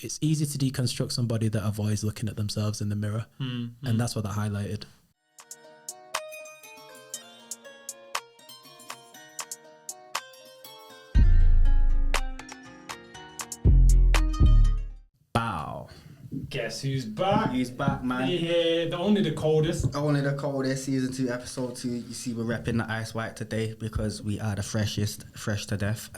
it's easy to deconstruct somebody that avoids looking at themselves in the mirror. And that's what that highlighted. Bow. Guess who's back? Who's back, man? Yeah, only the coldest. Only the coldest, season 2, episode 2. You see, we're repping the ice white today because we are the freshest, fresh to death.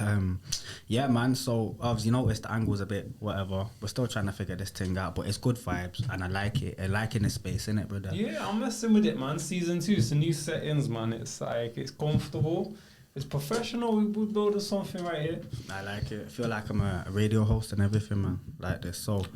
Yeah, man. So obviously, you noticed the angle's a bit whatever. We're still trying to figure this thing out, but it's good vibes, and I like it. I like in the space, innit, brother? Yeah, I'm messing with it, man. Season 2, it's a new settings, man. It's like it's comfortable. It's professional. We build something right here. I like it. I feel like I'm a radio host and everything, man. Like this. So,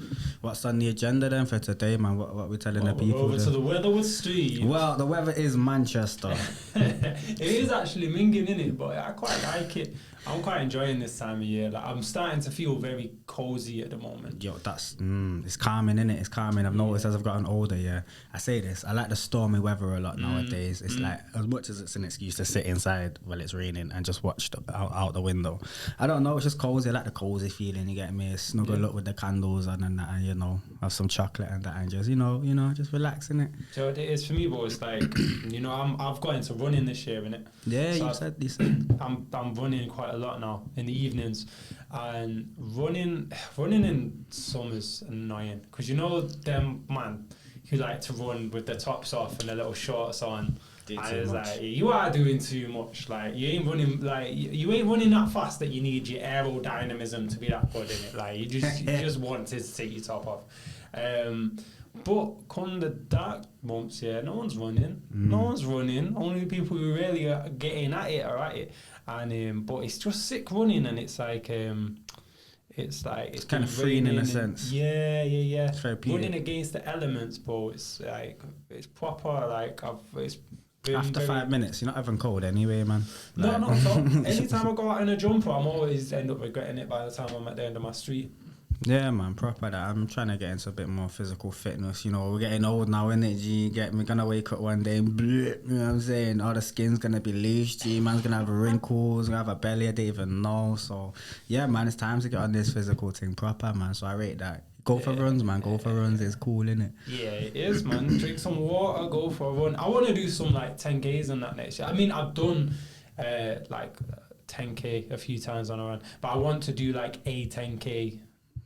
what's on the agenda then for today, man? What we telling the people? Over to the weather with Steve. Well, the weather is Manchester. It is actually minging, innit? But I quite like it. I'm quite enjoying this time of year. Like I'm starting to feel very cozy at the moment. Yo, that's it's calming, innit? It's calming. I've noticed as I've gotten older. Yeah, I say this. I like the stormy weather a lot nowadays. It's like as much as it's an excuse to sit inside while it's raining and just watch out the window. I don't know. It's just cozy. I like the cozy feeling. You get me? Snuggle up with the candles on and that, and you know, have some chocolate and that, and just you know, just relax in it. So it is for me, but it's like you know, I've got into running this year, innit? Yeah, so you said. I'm running quite a lot now in the evenings, and running in summer's annoying because you know them man who like to run with the tops off and the little shorts on. And it's like you are doing too much. Like you ain't running you ain't running that fast that you need your aerodynamism to be that good in it. Like you just want to take your top off. But come the dark months, yeah, no one's running. No one's running. Only the people who really are getting at it are at it. And but it's just sick running, and it's kind of freeing in a sense. Yeah. It's running against the elements, bro. It's like it's proper. Like it's been after 5 minutes, you're not even cold anyway, man. No, not at all. Anytime I go out in a jumper, I'm always end up regretting it by the time I'm at the end of my street. Yeah, man, proper that. I'm trying to get into a bit more physical fitness. You know, we're getting old now, innit, G? You get me? Gonna wake up one day and bleh, you know what I'm saying? All the skin's gonna be loose, G. Man's gonna have wrinkles, gonna have a belly I don't even know. So, yeah, man, it's time to get on this physical thing proper, man. So I rate that. Go for runs, man. Go for runs. It's cool, innit? Yeah, it is, man. Drink some water, go for a run. I want to do some, like, 10Ks and that next year. I mean, I've done, 10K a few times on a run, but I want to do, like, a 10K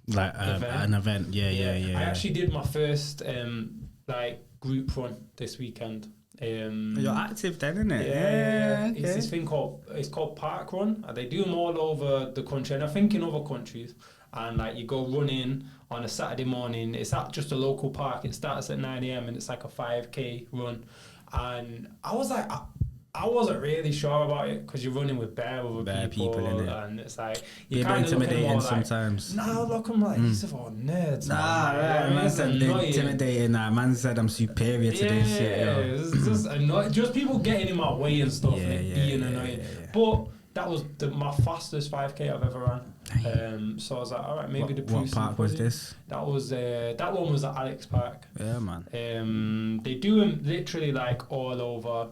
like an event. Yeah. I actually did my first group run this weekend. You're active then, innit? Yeah. Okay. It's this thing called Park Run. They do them all over the country, and I think in other countries. And like you go running on a Saturday morning. It's at just a local park. It starts at 9 a.m. and it's like a 5K run. And I was like, I wasn't really sure about it because you're running with bare people innit? And it's like you kind of intimidating sometimes. Nah, look, I'm like these are all nerds. Nah, right, man said intimidating. Man said I'm superior to this shit. Yeah, it's just annoying. Just people getting in my way and stuff, and it being annoying. But that was my fastest 5K I've ever ran. So I was like, all right, maybe the what park was this? That was that one was at Alex Park. Yeah, man. They do them literally like all over.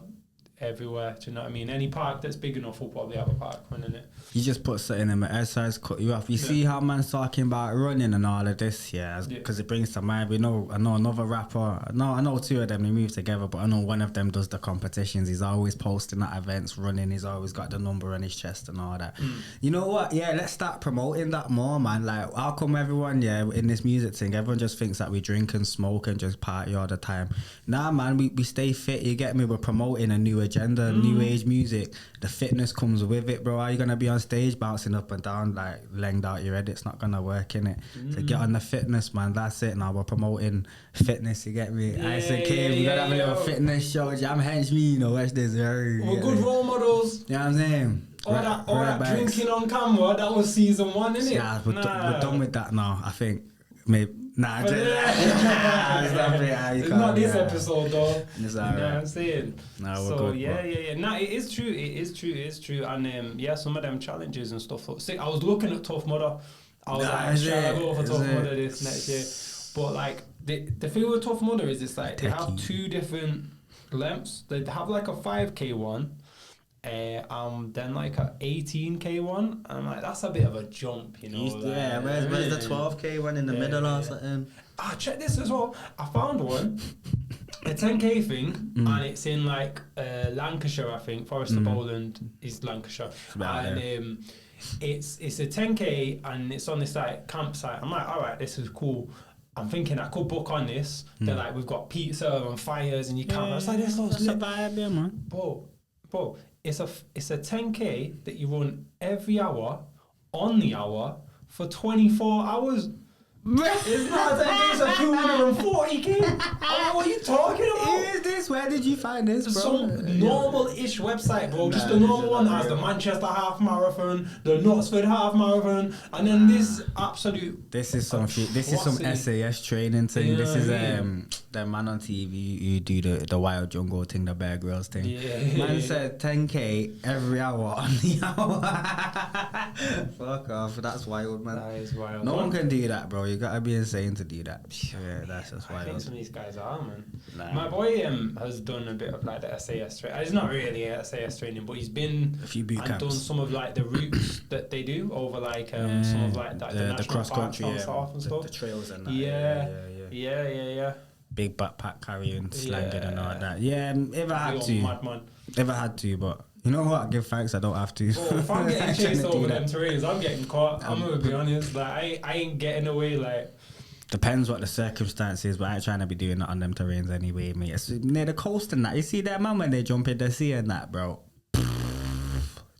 Everywhere, do you know what I mean? Any park that's big enough will probably have a park run in it. You just put something in my exercise, cut you off. You see how man's talking about running and all of this, because it brings to mind. I know another rapper. I know two of them. They move together, but I know one of them does the competitions. He's always posting at events, running. He's always got the number on his chest and all that. You know what? Yeah, let's start promoting that more, man. Like, how come everyone, in this music thing, everyone just thinks that we drink and smoke and just party all the time? Nah, man, we stay fit. You get me? We're promoting a new agenda, new age music. The fitness comes with it, bro. Are you gonna be on stage bouncing up and down like length out your head? It's not gonna work, innit? So get on the fitness, man. That's it. Now we're promoting fitness. You get me? I said, we gotta have a little fitness show. Jam hench me, watch this. We're good role models. You know what I'm saying? All that drinking on camera. That was season 1, innit? Yeah, we're done with that now. I think maybe. Nah, it's not this episode though. It's you know what I'm saying? No, so good, yeah. Nah, it is true. And some of them challenges and stuff. I was looking at Tough Mudder. I was trying to go for Tough Mudder this next year. But like the thing with Tough Mudder is it's like they have 2 different lengths. They have like a 5K one, Then like a 18k one, and I'm like, that's a bit of a jump, you know. Yeah, where's the 12k one in the middle or something? Check this as well. I found one, a 10k thing, and it's in like Lancashire, I think. Forest of Bowland is Lancashire, and it's a 10k, and it's on this like campsite. I'm like, all right, this is cool. I'm thinking I could book on this. They're like, we've got pizza and fires, and you can't. I was like, this looks lit. That's a vibe, yeah, man. Bro, it's a 10k that you run every hour on the hour for 24 hours. It's not a 10k, it's a 240k. What are you talking about? Is this? Where did you find this, bro? Some normal-ish website, bro. Just the normal one has the Manchester Half Marathon, the Knutsford Half Marathon, and then this absolute. This is some SAS training thing. This is the man on TV who do the Wild Jungle thing, the Bear Grylls thing. Man said 10k every hour on the hour. Fuck off. That's wild, man. That is wild. No one can do that, bro. You gotta be insane to do that. Yeah, that's just wild. I think some of these guys are, man. My boy has done a bit of like the SAS training. It's not really a SAS training, but he's been a few boot camps. Done some of like the routes that they do over like some of like the cross country and stuff. The trails and that. Yeah. Big backpack carrying, slanging and all that. Yeah, if I had to, but you know what? I give thanks I don't have to. Bro, if I'm getting chased over them terrains, I'm getting caught. I'm gonna be honest. Like I ain't getting away. Like depends what the circumstances, but I ain't trying to be doing that on them terrains anyway, mate. It's near the coast and that. You see that man when they jump in the sea and that, bro.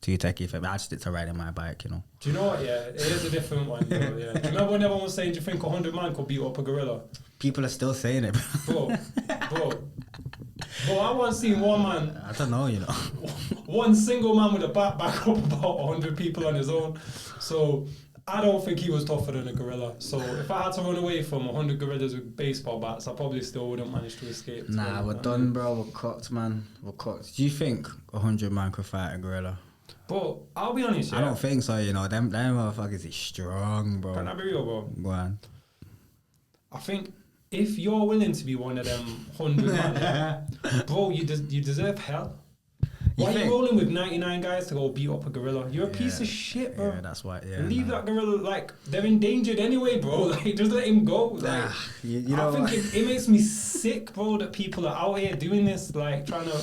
Too techie for me. I just stick to riding my bike, you know. Do you know what? Yeah, it is a different one. Bro, yeah. Do you remember when everyone was saying, "Do you think 100 man could beat up a gorilla?" People are still saying it, bro. I once seen one man. I don't know, you know. One single man with a backpack up about 100 people on his own. So I don't think he was tougher than a gorilla. So if I had to run away from 100 gorillas with baseball bats, I probably still wouldn't manage to escape. Nah, we're done, bro. We're cooked, man. We're cooked. Do you think 100 man could fight a gorilla? Bro, I'll be honest, I don't think so, you know. Them motherfuckers is strong, bro. Can I be real, bro? Go on. I think if you're willing to be one of them 100 man, bro, you deserve hell. Why are you rolling with 99 guys to go beat up a gorilla? You're a piece of shit, bro. Yeah, that's why. Yeah, leave that gorilla, like, they're endangered anyway, bro. Like, just let him go. Like, you know, I think it makes me sick, bro, that people are out here doing this, like, trying to,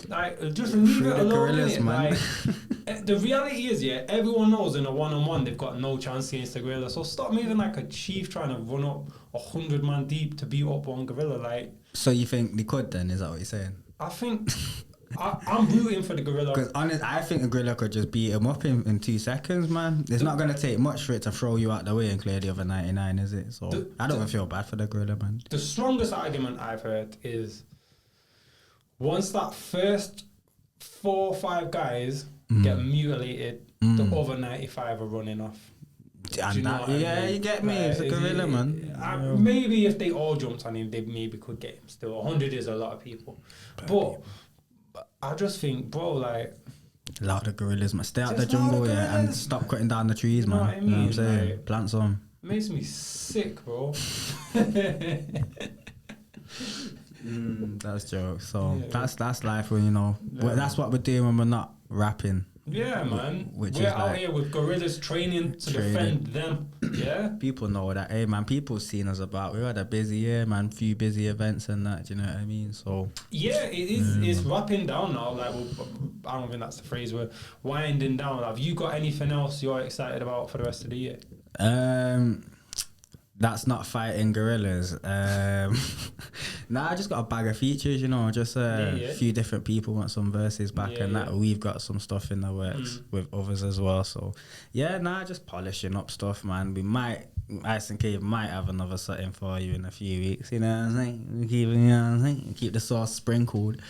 like, just leave it alone, gorillas, man. Like, the reality is, yeah, everyone knows in a one-on-one they've got no chance against a gorilla. So stop moving like a chief trying to run up 100 man deep to beat up one gorilla. Like, so you think they could then? Is that what you're saying? I think I'm rooting for the gorilla. Because honest, I think a gorilla could just beat him up in 2 seconds, man. It's not going to take much for it to throw you out the way and clear the other 99, is it? So I don't feel bad for the gorilla, man. The strongest argument I've heard is once that first 4 or 5 guys get mutilated, the other 95 are running off. And that, you get me. It's a gorilla, man. Maybe if they all jumped on him, they maybe could get him still. 100 is a lot of people. But I just think, bro, like... A lot of gorillas, man. Stay out the jungle, and stop cutting down the trees, man. What I mean? You know what I'm saying? Like, plant some. Makes me sick, bro. That's jokes. So that's life, when you know. Yeah. That's what we're doing when we're not rapping. Yeah, man. We're out here with gorillas training to defend them. Yeah. People know that. Hey, man. People seen us about. We had a busy year, man. Few busy events and that. Do you know what I mean? So. Yeah, it is. It's wrapping down now. Like, I don't think that's the phrase. We're winding down. Have you got anything else you're excited about for the rest of the year? That's not fighting gorillas. Nah, I just got a bag of features, you know, just a few different people want some verses back and that. We've got some stuff in the works with others as well. So, just polishing up stuff, man. We might, Ice and Cave might have another setting for you in a few weeks, you know what I'm saying? Keep the sauce sprinkled.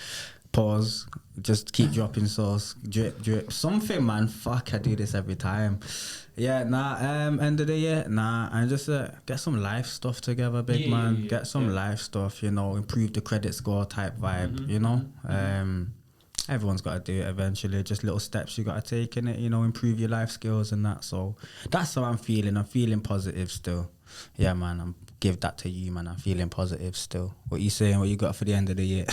Pause. Just keep dropping sauce. Drip. Something, man. Fuck, I do this every time. End of the year, and just get some life stuff together, big man. Get some life stuff, you know, improve the credit score type vibe, you know. Everyone's got to do it eventually. Just little steps you got to take in it, you know, improve your life skills and that. So that's how I'm feeling. I'm feeling positive still. Yeah, man. I'm give that to you, man. I'm feeling positive still. What you saying? What you got for the end of the year?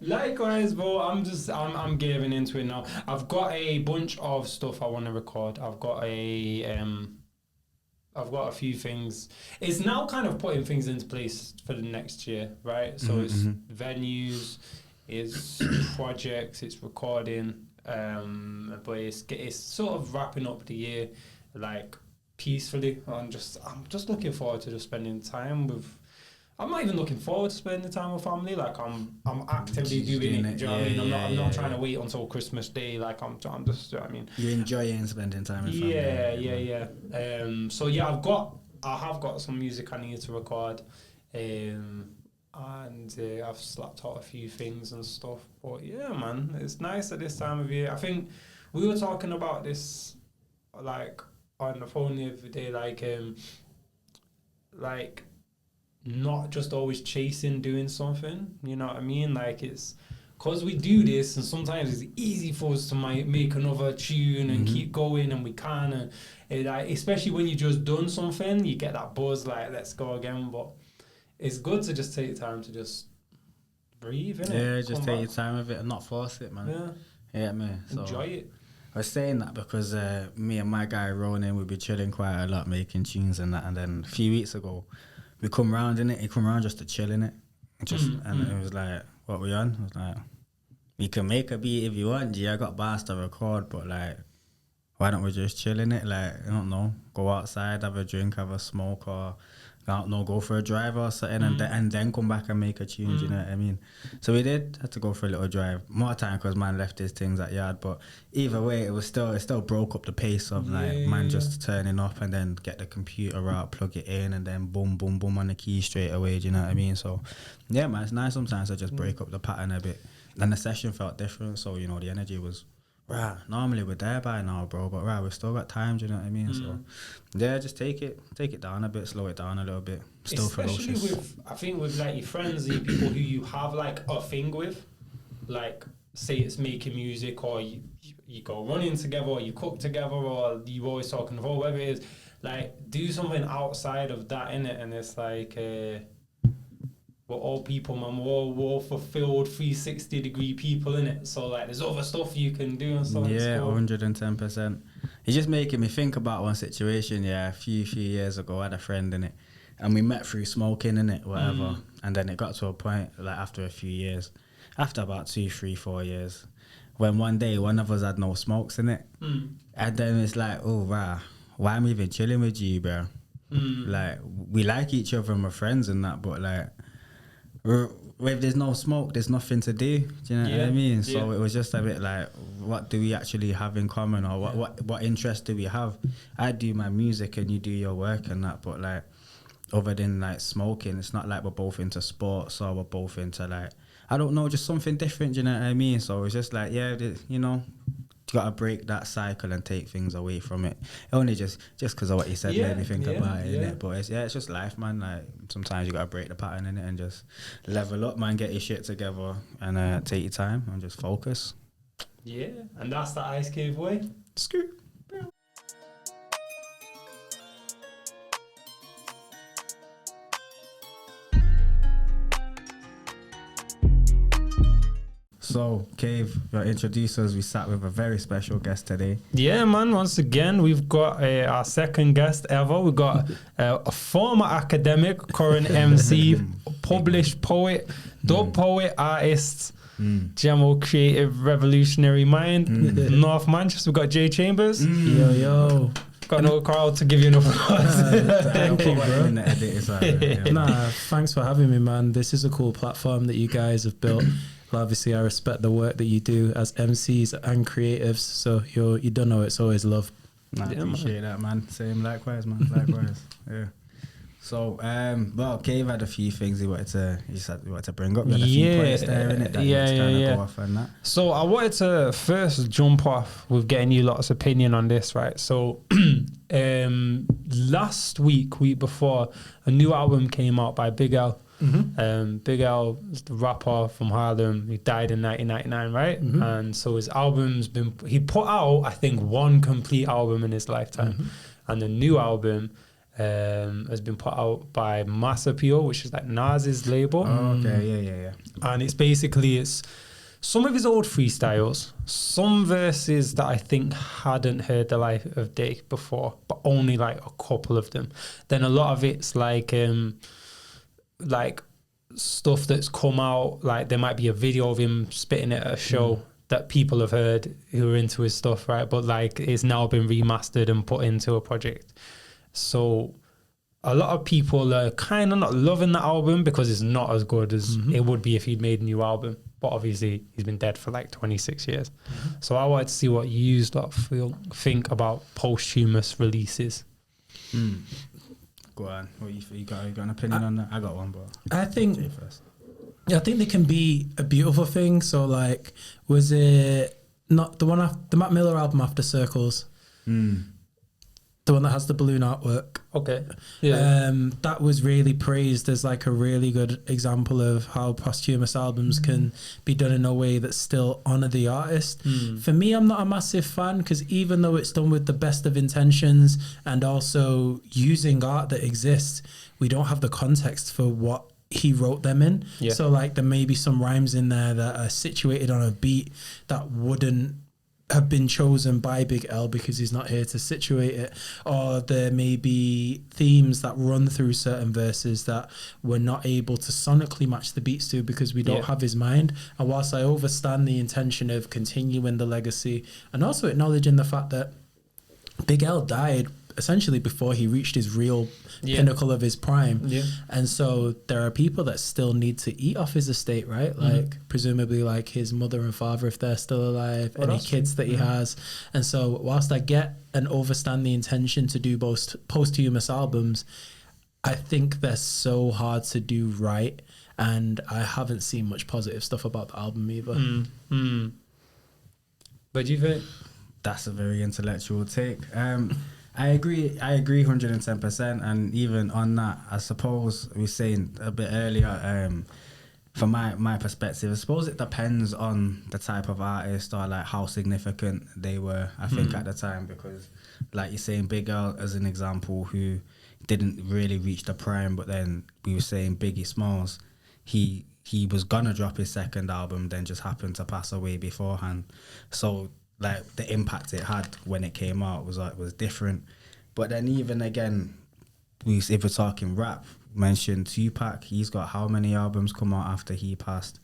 Likewise, bro. I'm getting into it now. I've got a bunch of stuff I want to record. I've got a few things. It's now kind of putting things into place for the next year, right? So it's venues, it's projects, it's recording, but it's sort of wrapping up the year like peacefully. I'm just looking forward to just spending time with. I'm not even looking forward to spending the time with family. Like I'm actively doing it. Do you know what I mean? I'm not trying to wait until Christmas Day. Like I'm just. Do you know what I mean? You're enjoying spending time with family. Yeah. So yeah, I have got some music I need to record, and I've slapped out a few things and stuff. But yeah, man, it's nice at this time of year. I think we were talking about this, like on the phone the other day, like not just always chasing doing something, you know what I mean? Like it's because we do this and sometimes it's easy for us to make another tune and keep going, and we can, and like, especially when you just done something, you get that buzz like let's go again. But it's good to just take time to just breathe, innit? Yeah, just take your time with it and not force it, man. Yeah, man. So enjoy it. I was saying that because me and my guy Ronan would be chilling quite a lot, making tunes and that, and then a few weeks ago we come round in it. He come round just to chill in it, and it was like, "What we on?" I was like, "You can make a beat if you want, G. I got bars to record, but like, why don't we just chill in it? Like, I don't know, go outside, have a drink, have a smoke, or I don't know, go for a drive or something, and then come back and make a tune." You know what I mean? So we had to go for a little drive. More time because man left his things at yard, but either way, it still broke up the pace of just turning up and then get the computer out, plug it in, and then boom, boom, boom on the key straight away. Do you know what I mean? So yeah, man, it's nice sometimes to just break up the pattern a bit. And the session felt different, so you know the energy was. Right, normally we're there by now, bro, but right, we've still got time, do you know what I mean? So yeah, just take it down a bit, slow it down a little bit. Still especially ferocious. I think with like your friends and people who you have like a thing with, like say it's making music, or you go running together, or you cook together, or you always talking about whatever it is, like do something outside of that, innit? And it's like we're all people, man. We're all fulfilled 360-degree people, innit? So like there's other stuff you can do and stuff. Yeah, 110%. It's just making me think about one situation, a few years ago. I had a friend in it, and we met through smoking, innit, whatever. And then it got to a point, like after a few years, after about 2, 3, 4 years, when one day one of us had no smokes in it. And then it's like, oh, wow, why am I even chilling with you, bro? Like, we like each other and we're friends and that, but like, if there's no smoke, there's nothing to do. Do you know what I mean? So it was just a bit like, what do we actually have in common, or what interest do we have? I do my music and you do your work and that, but like, other than like smoking, it's not like we're both into sports or we're both into like, I don't know, just something different. Do you know what I mean? So it's just like, you know, you gotta break that cycle and take things away from it. Only just because of what you said made me think about it, innit? But it's just life, man. Like sometimes you gotta break the pattern in it and just level up, man. Get your shit together and take your time and just focus. Yeah, and that's the Ice Cave way. Scoop. So, Cave, your introducers, we sat with a very special guest today. Yeah, man. Once again, we've got our second guest ever. We've got a former academic, current MC, published poet, dub poet, artist, general creative revolutionary mind, North Manchester. We've got J.Chambers. Yo. Got no crowd to give you enough applause. Thank you, bro. Nah, thanks for having me, man. This is a cool platform that you guys have built. Obviously, I respect the work that you do as MCs and creatives. So you don't know, it's always love. I appreciate that, man. Same, likewise, man. Likewise. Yeah. So, well, Cave had a few things he wanted to bring up. He had a few points there in it that he was trying to go off on that. So I wanted to first jump off with getting you lot's opinion on this, right? So last week before, a new album came out by Big L. Big L is the rapper from Harlem. He died in 1999, right? And so his album's he put out, I think, one complete album in his lifetime. And the new album has been put out by Mass Appeal, which is like Nas's label. Oh, okay, yeah. And it's some of his old freestyles, some verses that I think hadn't heard the light of day before, but only like a couple of them. Then a lot of it's like stuff that's come out, like there might be a video of him spitting it at a show that people have heard who are into his stuff, right? But like it's now been remastered and put into a project. So a lot of people are kind of not loving the album because it's not as good as it would be if he'd made a new album. But obviously he's been dead for like 26 years. So I wanted to see what you think about posthumous releases. Go on. What you got an opinion on that? I got one, but I think they can be a beautiful thing. So like, was it not the Mac Miller album After Circles? The one that has the balloon artwork. Okay. Yeah. That was really praised as like a really good example of how posthumous albums can be done in a way that still honor the artist. For me, I'm not a massive fan because even though it's done with the best of intentions and also using art that exists, we don't have the context for what he wrote them in. Yeah. So like there may be some rhymes in there that are situated on a beat that wouldn't have been chosen by Big L because he's not here to situate it, or there may be themes that run through certain verses that we're not able to sonically match the beats to because we don't have his mind. And whilst I understand the intention of continuing the legacy and also acknowledging the fact that Big L died essentially before he reached his real pinnacle of his prime, and so there are people that still need to eat off his estate, right? Like presumably like his mother and father if they're still alive, any kids that he has. And so whilst I get and understand the intention to do both posthumous albums, I think they're so hard to do right, and I haven't seen much positive stuff about the album either. But do you think that's a very intellectual take? I agree 110%, and even on that, I suppose we were saying a bit earlier, from my perspective, I suppose it depends on the type of artist or like how significant they were, I think, at the time, because like you're saying, Big L as an example, who didn't really reach the prime, but then we were saying Biggie Smalls, he was gonna drop his second album, then just happened to pass away beforehand. So like the impact it had when it came out was different. But then even again, if we're talking rap, mentioned Tupac, he's got how many albums come out after he passed?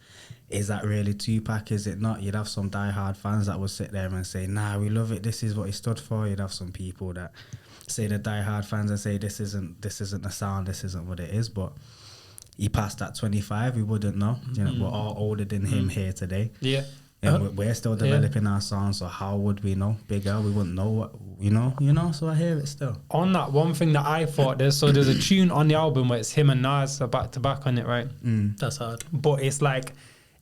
Is that really Tupac? Is it not? You'd have some diehard fans that would sit there and say, nah, we love it, this is what he stood for. You'd have some people that say the diehard fans and say this isn't the sound, this isn't what it is. But he passed at 25, we wouldn't know. You know, we're all older than him here today. Yeah. And we're still developing our sound, so how would we know? Big L, we wouldn't know what, you know, so I hear it still. On that, one thing that I thought, there's a tune on the album where it's him and Nas are back to back on it, right? That's hard. But it's like,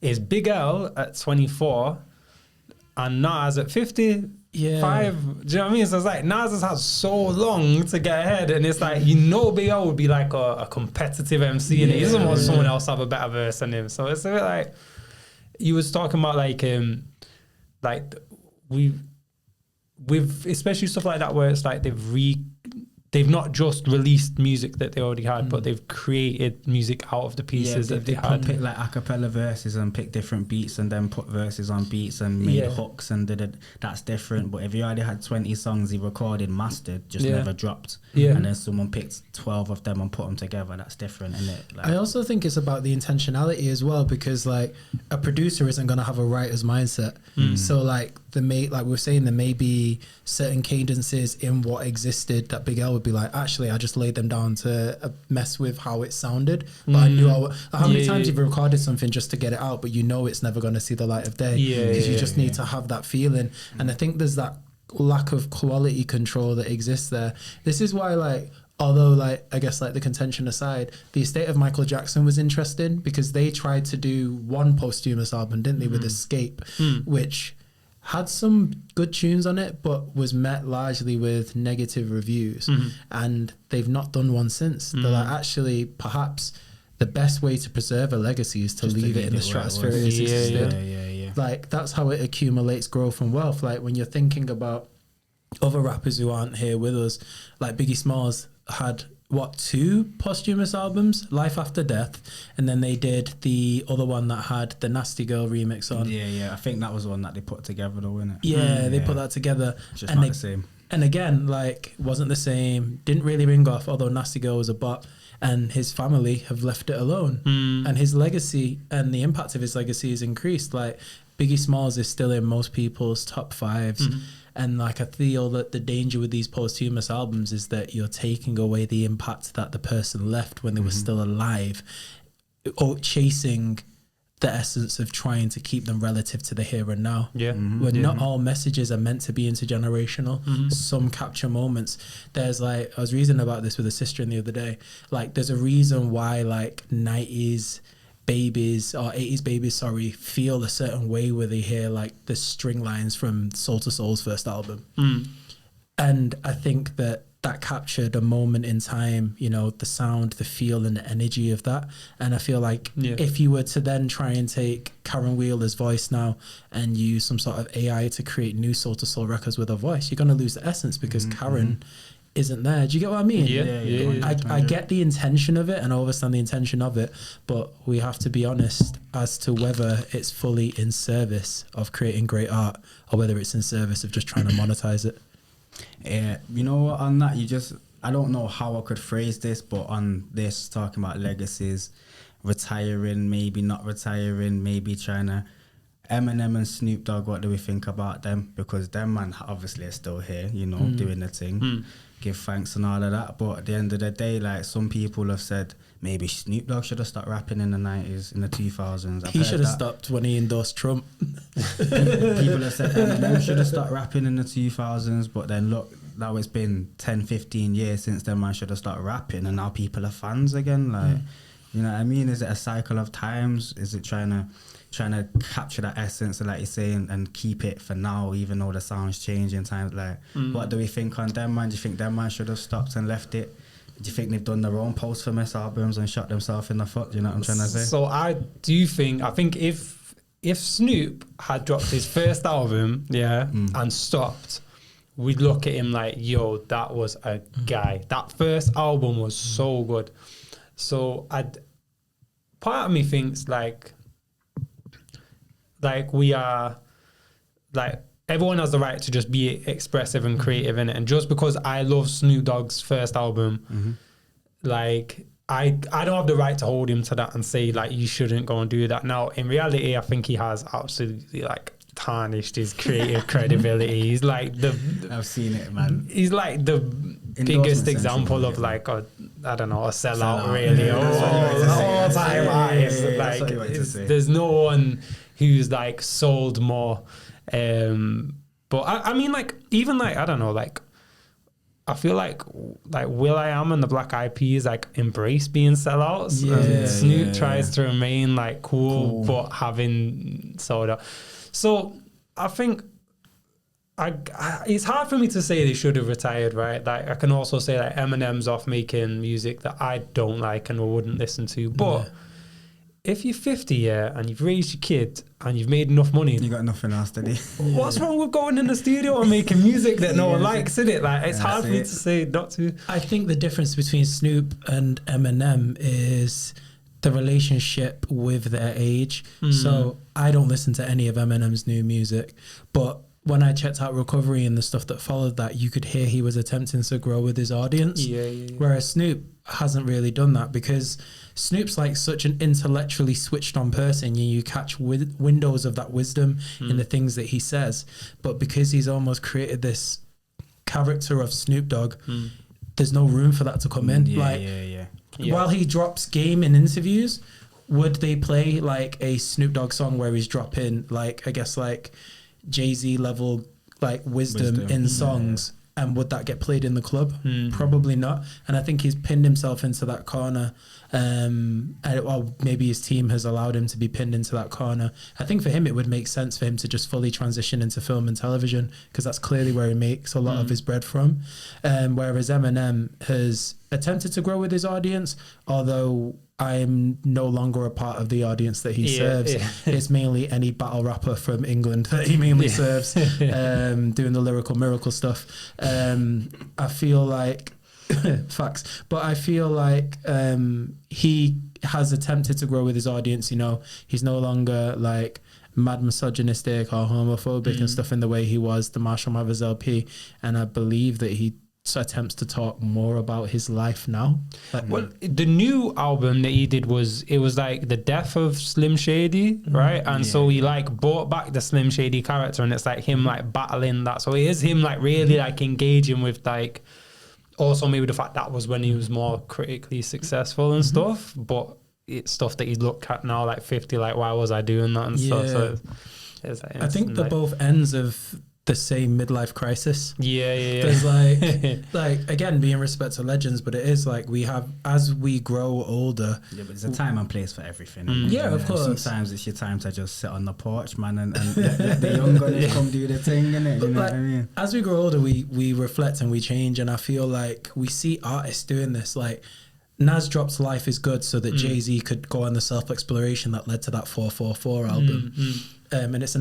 it's Big L at 24 and Nas at 50. Yeah. 5, do you know what I mean? So it's like Nas has had so long to get ahead, and it's like, you know, Big L would be like a competitive MC, and he doesn't want someone else to have a better verse than him. So it's a bit like, you was talking about like we've especially stuff like that where it's like they've not just released music that they already had, but they've created music out of the pieces that they had. Pick like a cappella verses and pick different beats and then put verses on beats and made hooks and did it. That's different. But if he already had 20 songs he recorded, mastered, just never dropped, and then someone picked 12 of them and put them together, that's different, isn't it? Like, I also think it's about the intentionality as well, because like a producer isn't going to have a writer's mindset. So like like we were saying, there may be certain cadences in what existed that Big L would be like, actually I just laid them down to mess with how it sounded, but I knew how many times you've recorded something just to get it out, but you know it's never going to see the light of day, because you just need to have that feeling. And I think there's that lack of quality control that exists there. This is why, like, although, like, I guess, like, the contention aside, the estate of Michael Jackson was interesting because they tried to do one posthumous album, didn't they, with Escape, which had some good tunes on it, but was met largely with negative reviews. And they've not done one since. They're like, actually, perhaps the best way to preserve a legacy is to leave it in the stratosphere as it existed. Like, that's how it accumulates growth and wealth. Like, when you're thinking about other rappers who aren't here with us, like Biggie Smalls, had two posthumous albums, Life After Death, and then they did the other one that had the Nasty Girl remix on. Yeah, I think that was the one that they put together though, innit? Yeah, they put that together. Just not the same. And again, like, wasn't the same, didn't really ring off, although Nasty Girl was a bop, and his family have left it alone. And his legacy and the impact of his legacy has increased. Like, Biggie Smalls is still in most people's top fives. And like, I feel that the danger with these posthumous albums is that you're taking away the impact that the person left when they were still alive, or chasing the essence of trying to keep them relative to the here and now. Not all messages are meant to be intergenerational. Some capture moments. There's like, I was reasoning about this with a sister the other day. Like, there's a reason why like 90s babies or 80s babies, feel a certain way where they hear like the string lines from Soul to Soul's first album. And I think that captured a moment in time, you know, the sound, the feel and the energy of that. And I feel like if you were to then try and take Karen Wheeler's voice now and use some sort of AI to create new Soul to Soul records with her voice, you're going to lose the essence because Karen isn't there. Do you get what I mean? I get the intention of it and I understand the intention of it, but we have to be honest as to whether it's fully in service of creating great art or whether it's in service of just trying to monetize it. Yeah, you know what, on that, I don't know how I could phrase this, but on this, talking about legacies, retiring, maybe not retiring, maybe trying to, Eminem and Snoop Dogg, what do we think about them? Because them man obviously are still here, you know, doing the thing. Give thanks and all of that. But at the end of the day, like, some people have said maybe Snoop Dogg should have stopped rapping in the 90s, in the 2000s. He should have stopped when he endorsed Trump. People have said Eminem should have stopped rapping in the 2000s, but then look, now it's been 10, 15 years since them man should have started rapping, and now people are fans again. Like, you know what I mean? Is it a cycle of times? Is it trying to capture that essence, like you're saying, and keep it for now, even though the sounds change in times? Like, what do we think on them man? Do you think them man should have stopped and left it? Do you think they've done their own post-famous albums and shot themselves in the foot? Do you know what I'm trying to say? So I think if Snoop had dropped his first album, and stopped, we'd look at him like, yo, that was a guy. That first album was so good. So part of me thinks like we are, like, everyone has the right to just be expressive and creative in it. And just because I love Snoop Dogg's first album, like, I don't have the right to hold him to that and say, like, you shouldn't go and do that. Now, in reality, I think he has absolutely, like, tarnished his creative credibility. He's like I've seen it, man. He's like the biggest example of, like, a sellout, really. All time highs. Like, there's no one who's, like, sold more. But I mean, like, even, like, I don't know, like, I feel like will.i.am and the Black Eyed Peas, like, embrace being sellouts. Snoop tries to remain, like, cool, but having soda. So I think it's hard for me to say they should have retired, right? Like, I can also say that Eminem's off making music that I don't like and wouldn't listen to. But if you're 50, and you've raised your kid and you've made enough money, you got nothing else to do. What's wrong with going in the studio and making music that no one likes, isn't it? Like, it's hard for me to say not to. I think the difference between Snoop and Eminem is the relationship with their age. So I don't listen to any of Eminem's new music, but when I checked out Recovery and the stuff that followed that, you could hear he was attempting to grow with his audience. Whereas Snoop hasn't really done that, because Snoop's like such an intellectually switched on person. You catch windows of that wisdom in the things that he says. But because he's almost created this character of Snoop Dogg, there's no room for that to come in. While he drops game in interviews, would they play like a Snoop Dogg song where he's dropping, like, I guess, like Jay-Z level, like, wisdom in songs? And would that get played in the club? Probably not. And I think he's pinned himself into that corner. Or maybe his team has allowed him to be pinned into that corner. I think for him, it would make sense for him to just fully transition into film and television, because that's clearly where he makes a lot of his bread from. Whereas Eminem has attempted to grow with his audience, although I'm no longer a part of the audience that he serves. It's mainly any battle rapper from England that he mainly serves, doing the lyrical miracle stuff. I feel like Facts. But I feel like he has attempted to grow with his audience. You know, he's no longer like mad misogynistic or homophobic and stuff in the way he was the Marshall Mathers LP. And I believe that he attempts to talk more about his life now. Like, well, the new album that he did was like the death of Slim Shady, right? And so he like brought back the Slim Shady character, and it's like him like battling that. So it is him like really like engaging with like, also maybe the fact that was when he was more critically successful and stuff, but it's stuff that you look at now like 50, like why was I doing that and stuff. So it's like, I think they're like, both ends of the same midlife crisis. Yeah. There's like again, being respect to legends, but it is like we have, as we grow older. Yeah, but there's a time and place for everything. Yeah, of course. Sometimes it's your time to just sit on the porch, man, and let the young gunners come do the thing, innit? You know what I mean? As we grow older, we reflect and we change, and I feel like we see artists doing this. Like Nas dropped Life Is Good so that Jay-Z could go on the self-exploration that led to that 444 album. And it's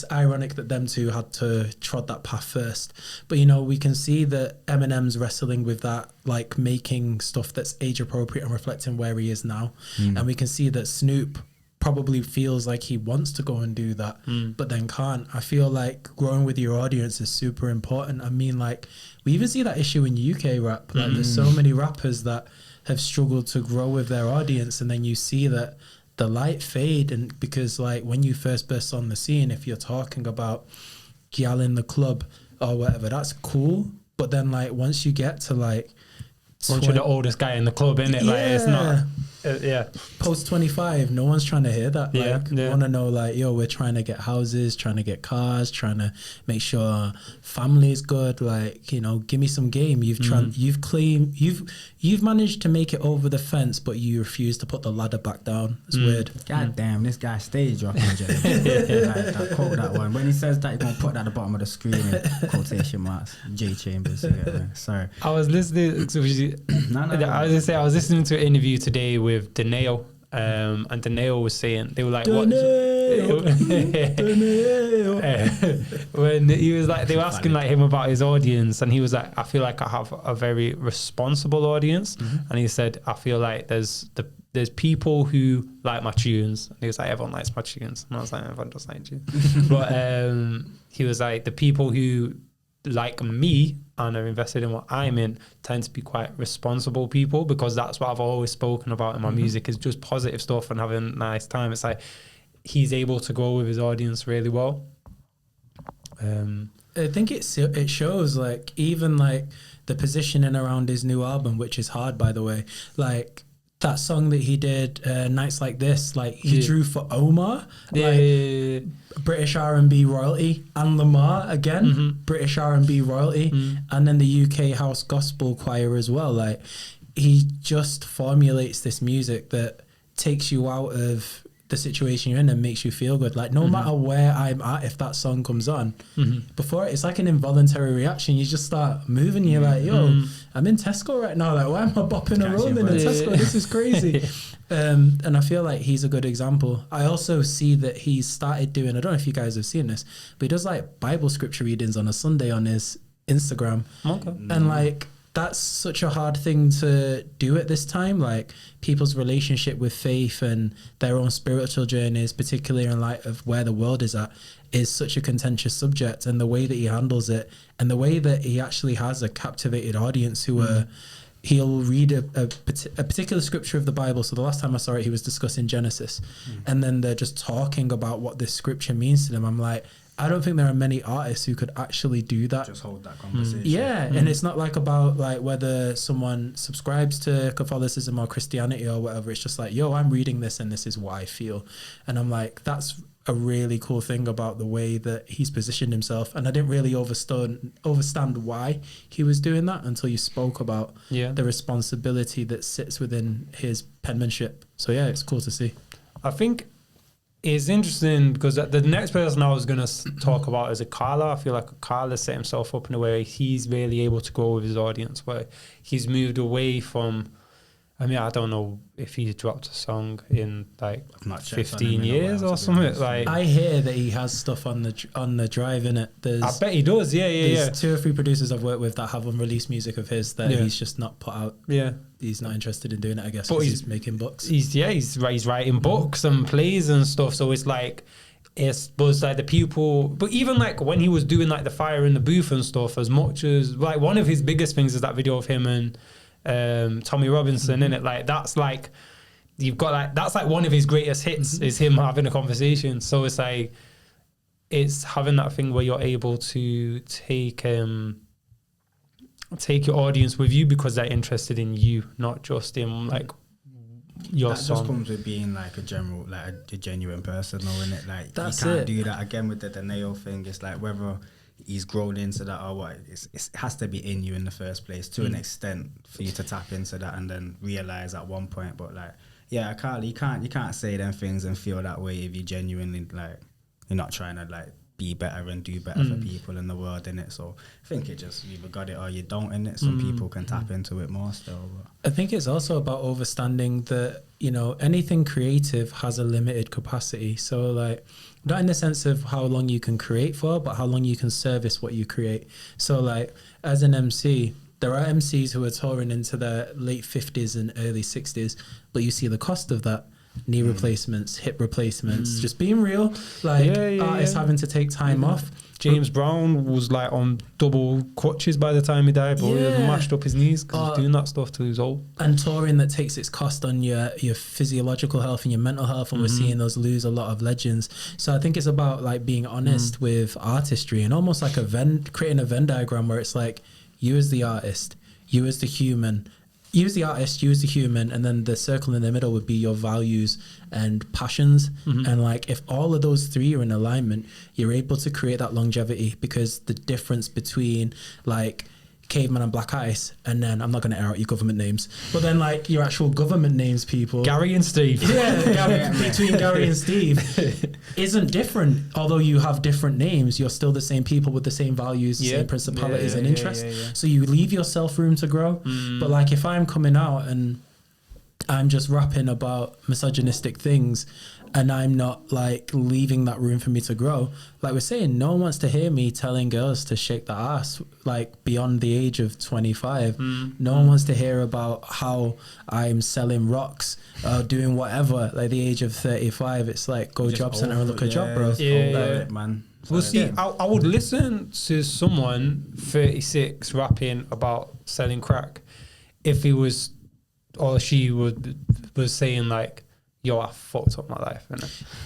ironic that them two had to trod that path first. But, you know, we can see that Eminem's wrestling with that, like making stuff that's age appropriate and reflecting where he is now. And we can see that Snoop probably feels like he wants to go and do that, but then can't. I feel like growing with your audience is super important. I mean, like, we even see that issue in UK rap. Like, there's so many rappers that have struggled to grow with their audience, and then you see that the light fade. And because like when you first burst on the scene, if you're talking about gal in the club or whatever, that's cool. But then like once you get to like once you're the oldest guy in the club, innit? Like it's not post 25, no one's trying to hear that. Like want to know like, yo, we're trying to get houses, trying to get cars, trying to make sure family is good. Like, you know, give me some game. You've managed to make it over the fence, but you refuse to put the ladder back down. It's weird. God damn, this guy stage dropping. Like, quote that one. When he says that, he's gonna put that at the bottom of the screen in quotation marks. J.Chambers. Sorry. I was listening. I was listening to an interview today with Deneo, and Deneo was saying, they were like, when he was like, they were asking like him about his audience, and he was like, I feel like I have a very responsible audience, and he said, I feel like there's people who like my tunes, and he was like, everyone likes my tunes, and I was like, everyone does like you, but he was like, the people who like me and are invested in what I'm in tend to be quite responsible people, because that's what I've always spoken about in my music, is just positive stuff and having a nice time. It's like he's able to grow with his audience really well. I think it shows, like, even like the positioning around his new album, which is hard, by the way, like that song that he did, Nights Like This, like he drew for Omar, British R&B royalty, and Lamar again, British R&B royalty, and then the UK house gospel choir as well. Like, he just formulates this music that takes you out of the situation you're in and makes you feel good. Like, no matter where I'm at, if that song comes on, before it's like an involuntary reaction. You just start moving. You're like, yo, I'm in Tesco right now. Like, why am I bopping and rolling in Tesco? This is crazy. And I feel like he's a good example. I also see that he's started doing, I don't know if you guys have seen this, but he does like Bible scripture readings on a Sunday on his Instagram. Okay. And like, that's such a hard thing to do at this time. Like, people's relationship with faith and their own spiritual journeys, particularly in light of where the world is at, is such a contentious subject. And the way that he handles it, and the way that he actually has a captivated audience who are, he'll read a particular scripture of the Bible. So the last time I saw it, he was discussing Genesis, and then they're just talking about what this scripture means to them. I'm like, I don't think there are many artists who could actually do that. Just hold that conversation. And it's not like about like whether someone subscribes to Catholicism or Christianity or whatever. It's just like, yo, I'm reading this and this is what I feel. And I'm like, that's a really cool thing about the way that he's positioned himself. And I didn't really understand why he was doing that until you spoke about the responsibility that sits within his penmanship. So yeah, it's cool to see. I think it's interesting because the next person I was going to talk about is Akala. I feel like Akala set himself up in a way he's really able to grow with his audience, where he's moved away from I mean, I don't know if he's dropped a song in like I've not checked on 15 him in a years while, or to be something. honest. Like, I hear that he has stuff on the drive in it. I bet he does. Yeah. There's 2 or 3 producers I've worked with that have unreleased music of his that Yeah. he's just not put out. Yeah. He's not interested in doing it, I guess, But because he's- he's making books. He's writing books and plays and stuff. So it's like, but like the people, but even like when he was doing like the fire in the booth and stuff, as much as like one of his biggest things is that video of him and Tommy Robinson in it. Like that's like you've got like that's like one of his greatest hits is him having a conversation. So it's like it's having that thing where you're able to take your audience with you because they're interested in you, not just in like your that song. just comes with being like a general, like a genuine person, though, innit? Like That's you can't it. do that again with the nail thing. It's like whether he's grown into that or what. It has to be in you in the first place to an extent for you to tap into that and then realize at one point. But like, yeah, you can't say them things and feel that way if you genuinely like you're not trying to like be better and do better for people in the world, innit? So I think it just you either got it or you don't, innit? Some people can tap into it more still. But I think it's also about understanding that, you know, anything creative has a limited capacity. So like, not in the sense of how long you can create for, but how long you can service what you create. So like, as an MC, there are MCs who are touring into their late 50s and early 60s, but you see the cost of that. Knee replacements, hip replacements, just being real. Like artists having to take time off. James Brown was like on double crutches by the time he died, but he had mashed up his knees because he's doing that stuff till he's old. And touring that takes its cost on your physiological health and your mental health, and we're seeing those lose a lot of legends. So I think it's about like being honest with artistry and almost like creating a Venn diagram where it's like you as the artist, you as the human, you as the artist, you as the human, and then the circle in the middle would be your values and passions. And like if all of those 3 are in alignment, you're able to create that longevity, because the difference between like Caveman and Black Ice, and then I'm not going to air out your government names, but then like your actual government names, people, Gary and Steve. between Gary and Steve isn't different. Although you have different names, you're still the same people with the same values, the same principalities and interests. So you leave yourself room to grow. But like if I'm coming out and I'm just rapping about misogynistic things and I'm not like leaving that room for me to grow, like we're saying, no one wants to hear me telling girls to shake their ass like beyond the age of 25. No one wants to hear about how I'm selling rocks or doing whatever like the age of 35. It's like go job center and look a job, bro. man. Well, see, I would listen to someone 36 rapping about selling crack if he was or she was saying like, yo, I fucked up my life.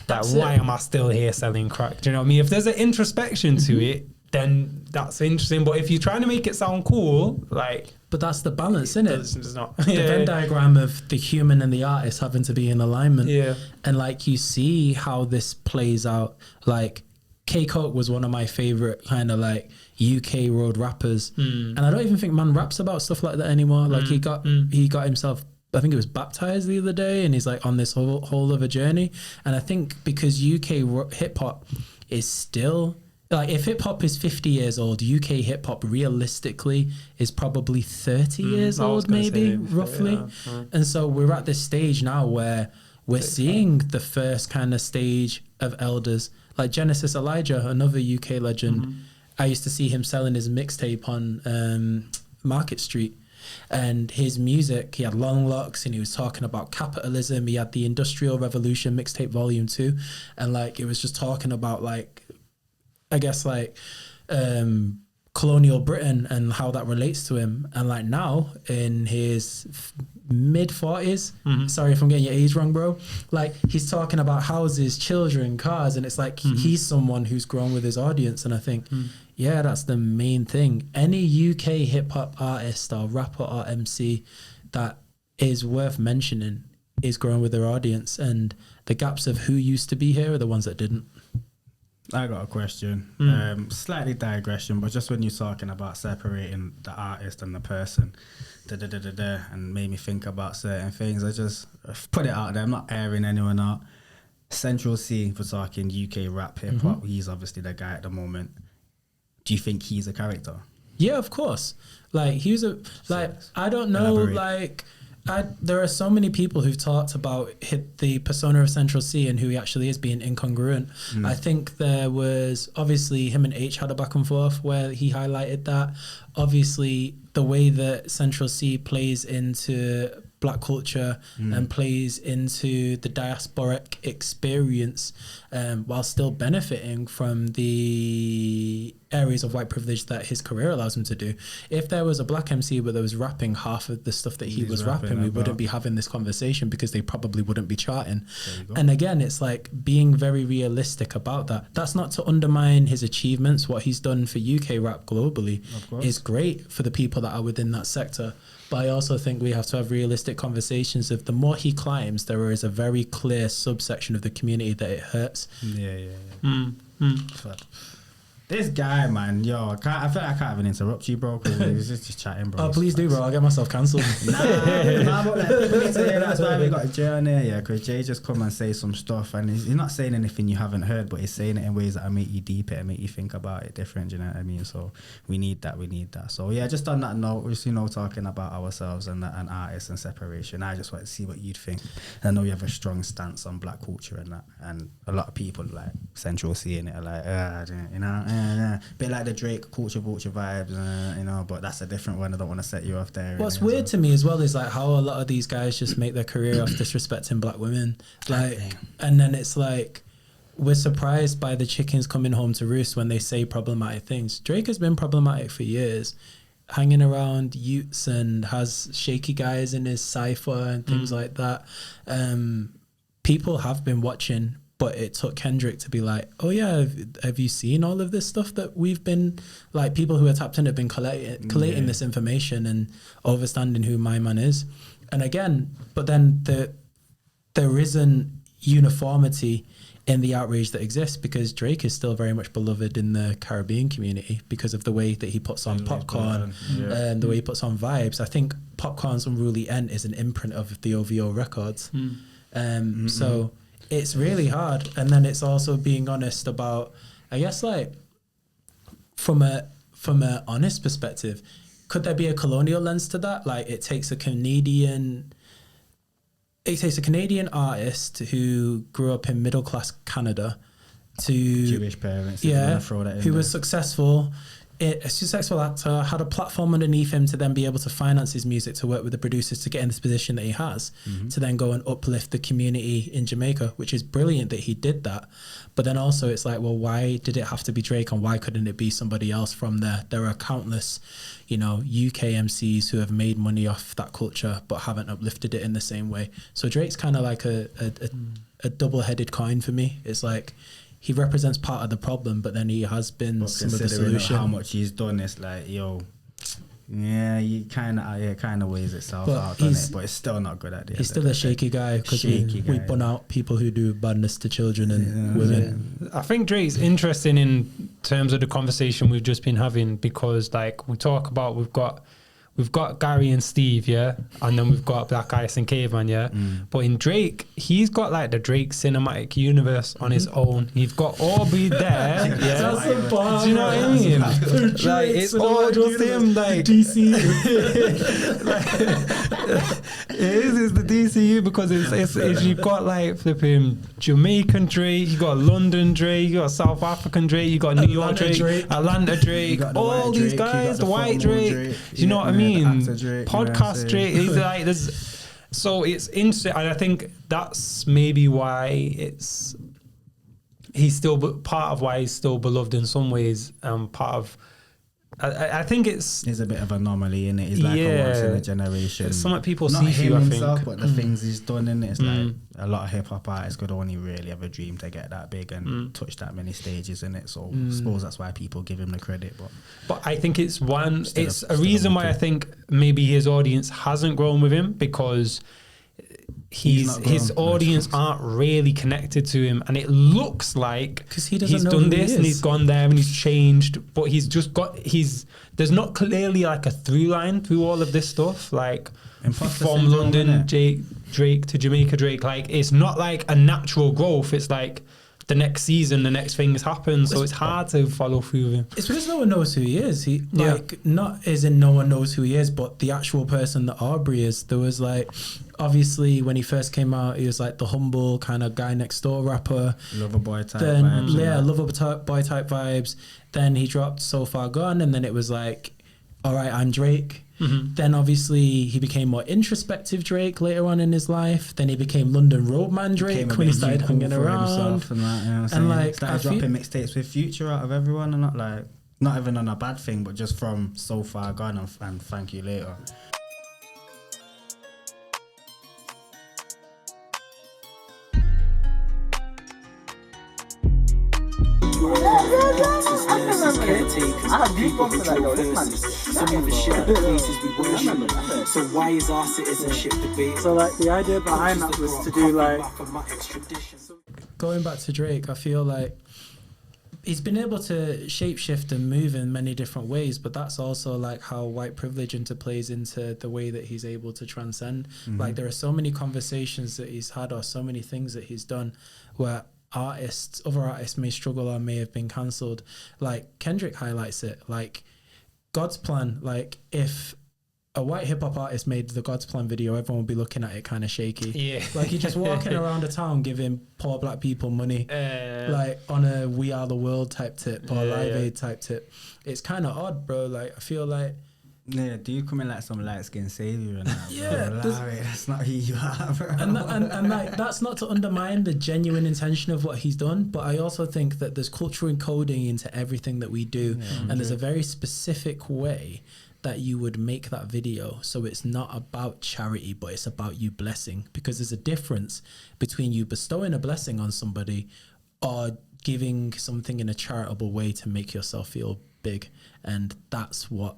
Like, why am I still here selling crack? Do you know what I mean? If there's an introspection to it, then that's interesting. But if you're trying to make it sound cool, like... But that's the balance, isn't it? It's not. The Venn diagram of the human and the artist having to be in alignment. Yeah. And like you see how this plays out. Like K-Coke was one of my favorite kind of like UK road rappers. And I don't even think man raps about stuff like that anymore. Like he got himself, I think it was baptized the other day, and he's like on this whole other journey. And I think because UK hip hop is still like, if hip hop is 50 years old, UK hip hop realistically is probably 30 years old, maybe roughly. And so we're at this stage now where we're seeing the first kind of stage of elders, like Genesis Elijah, another UK legend. I used to see him selling his mixtape on Market Street. And his music, he had long locks and he was talking about capitalism. He had the Industrial Revolution mixtape volume 2. And like, it was just talking about like, I guess like colonial Britain and how that relates to him. And like now in his mid 40s, sorry if I'm getting your age wrong, bro. Like he's talking about houses, children, cars. And it's like, he's someone who's grown with his audience. And I think, yeah, that's the main thing. Any UK hip hop artist or rapper or MC that is worth mentioning is growing with their audience, and the gaps of who used to be here are the ones that didn't. I got a question. Slightly digression, but just when you're talking about separating the artist and the person, and made me think about certain things. I just put it out there. I'm not airing anyone out. Central C, for talking UK rap hip hop, he's obviously the guy at the moment. Do you think he's a character? Yeah, of course. Like he was I don't know, Elaborate. like there are so many people who've talked about the persona of Central C and who he actually is being incongruent. I think there was, obviously, him and H had a back and forth where he highlighted that. Obviously, the way that Central C plays into Black culture and plays into the diasporic experience, while still benefiting from the areas of white privilege that his career allows him to do. If there was a Black MC where there was rapping half of the stuff that he was rapping, we wouldn't be having this conversation because they probably wouldn't be charting. And again, it's like being very realistic about that. That's not to undermine his achievements. What he's done for UK rap globally is great for the people that are within that sector. But I also think we have to have realistic conversations of the more he climbs, there is a very clear subsection of the community that it hurts. This guy, man, yo, I feel like I can't even interrupt you, bro, because he was just chatting, bro. Oh, please do, bro. I'll get myself cancelled. Nah, but like, people need to hear that's why we got Jay on there, yeah, because Jay just come and say some stuff, and he's not saying anything you haven't heard, but he's saying it in ways that make you deep it and make you think about it different, you know what I mean? So we need that. So yeah, just on that note, we're just, talking about ourselves and artists and separation. I just want to see what you'd think. I know you have a strong stance on Black culture and that, and a lot of people like Central seeing it are like, bit like the Drake culture vulture vibes, but that's a different one. I don't want to set you off there. What's weird to me as well is like how a lot of these guys just make their career off disrespecting Black women, and then it's like we're surprised by the chickens coming home to roost when they say problematic things. Drake has been problematic for years, hanging around youths and has shaky guys in his cypher and things like that. People have been watching. But it took Kendrick to be like, oh yeah, have you seen all of this stuff that we've been, like, people who are tapped in have been collating this information and understanding who my man is. And again, but then there isn't uniformity in the outrage that exists because Drake is still very much beloved in the Caribbean community because of the way that he puts on Popcorn and the way he puts on vibes. I think Popcorn's Unruly End is an imprint of the OVO records. So it's really hard. And then it's also being honest about, I guess, like from a honest perspective, could there be a colonial lens to that? Like it takes a Canadian artist who grew up in middle class Canada to Jewish parents, who was successful. A successful actor, had a platform underneath him to then be able to finance his music, to work with the producers to get in this position that he has, to then go and uplift the community in Jamaica, which is brilliant that he did that. But then also it's like, well, why did it have to be Drake and why couldn't it be somebody else from there? There are countless, UK MCs who have made money off that culture but haven't uplifted it in the same way. So Drake's kind of like a double-headed coin for me. It's like, he represents part of the problem, but then he has been some of the solution. How much he's done, it's like, you kind of weighs itself out, doesn't it? But it's still not good at the end. He's still a shaky guy because we bun out people who do badness to children and women. I think Drake's interesting in terms of the conversation we've just been having because, like, we talk about we've got Gary and Steve, yeah, and then we've got Black Ice and Caveman, yeah. But in Drake, he's got like the Drake cinematic universe on his own. You've got Aubrey there, yeah. That's a bar. Do you know what I mean? Like it's all just him, like DCU. It is the DCU because it's you've got like flipping Jamaican Drake, you got London Drake, you got South African Drake, you got New York Drake, Atlanta Drake, all these guys, the white Drake. Do you know what I mean? Podcast Drake. He's like this. So it's interesting, and I think that's maybe why he's still part of why he's still beloved in some ways. Part of. I think it's a bit of an anomaly in it. He's like a once in a generation. Some people not see him you, himself, but the things he's done in it. It's like a lot of hip hop artists could only really ever dream to get that big and touch that many stages in it. So I suppose that's why people give him the credit. But I think it's a reason why I think maybe his audience hasn't grown with him because his audience aren't really connected to him, and it looks like he's done this and he's gone there and he's changed, but there's not clearly like a through line through all of this stuff, like from London Drake to Jamaica Drake. Like it's not like a natural growth. It's like the next season, the next things happen. So it's hard to follow through with him. It's because no one knows who he is. He like not as in no one knows who he is, but the actual person that Aubrey is. There was like, obviously when he first came out, he was like the humble kind of guy next door rapper, lover boy type then vibes. lover boy type vibes. Then he dropped So Far Gone, and then it was like, all right, I'm Drake. Then obviously he became more introspective Drake later on in his life. Then he became London Roadman Drake when he started hanging around. And, that, you know and like started dropping mixtapes with Future out of everyone, and not even on a bad thing, but just from So Far Gone and Thank You Later. I had goosebumps for that, though. This man. So why is our citizenship debate? So like the idea behind that was to do like. Going back to Drake, I feel like he's been able to shapeshift and move in many different ways, but that's also like how white privilege interplays into the way that he's able to transcend. Like there are so many conversations that he's had, or so many things that he's done where other artists may struggle or may have been cancelled. Like Kendrick highlights it, like God's Plan. Like if a white hip hop artist made the God's Plan video, everyone would be looking at it kind of shaky. Yeah. Like he's just walking around the town giving poor black people money, like on a We Are the World type tip or Live Aid type tip. It's kind of odd, bro. Like I feel like. Yeah, do you come in like some light skinned savior and that? Yeah, that's not who you are, bro. And like that's not to undermine the genuine intention of what he's done, but I also think that there's cultural encoding into everything that we do, and there's a very specific way that you would make that video so it's not about charity, but it's about you blessing, because there's a difference between you bestowing a blessing on somebody or giving something in a charitable way to make yourself feel big, and that's what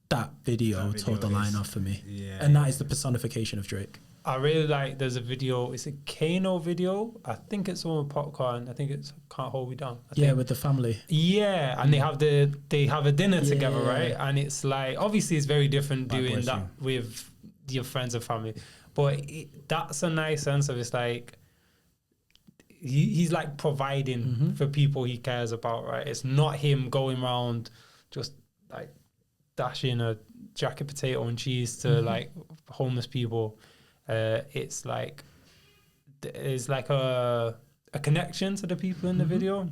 that video told the line off for me. And that is the personification of Drake. I really like, there's a video, it's a Kano video. I think it's one with Popcorn. I think it's Can't Hold Me Down. I think. With the family. Yeah, and they have a dinner together, right? And it's like, obviously it's very different doing that with your friends and family. But that's a nice sense of, it's like, he's like providing for people he cares about, right? It's not him going around just like dashing a jacket potato and cheese to like homeless people. It's like there's like a connection to the people in the video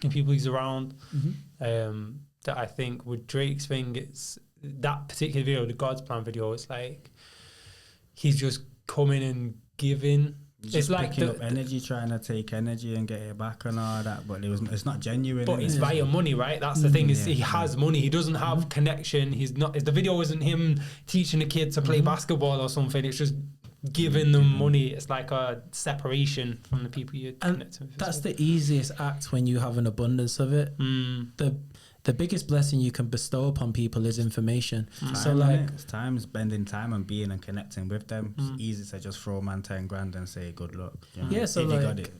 and people he's around. That I think with Drake's thing, it's that particular video, the God's Plan video, it's like he's just coming and giving. It's like picking up energy, trying to take energy and get it back and all that, but it's not genuine. But it's via money, right? That's the thing. Is he has money. He doesn't have connection. He's not. The video isn't him teaching the kids to play basketball or something. It's just giving them money. It's like a separation from the people you connect with. That's the easiest act when you have an abundance of it. The biggest blessing you can bestow upon people is information. So like it's time, spending time and being and connecting with them. It's easy to just throw a man 10 grand and say good luck. You know? So if like you got it,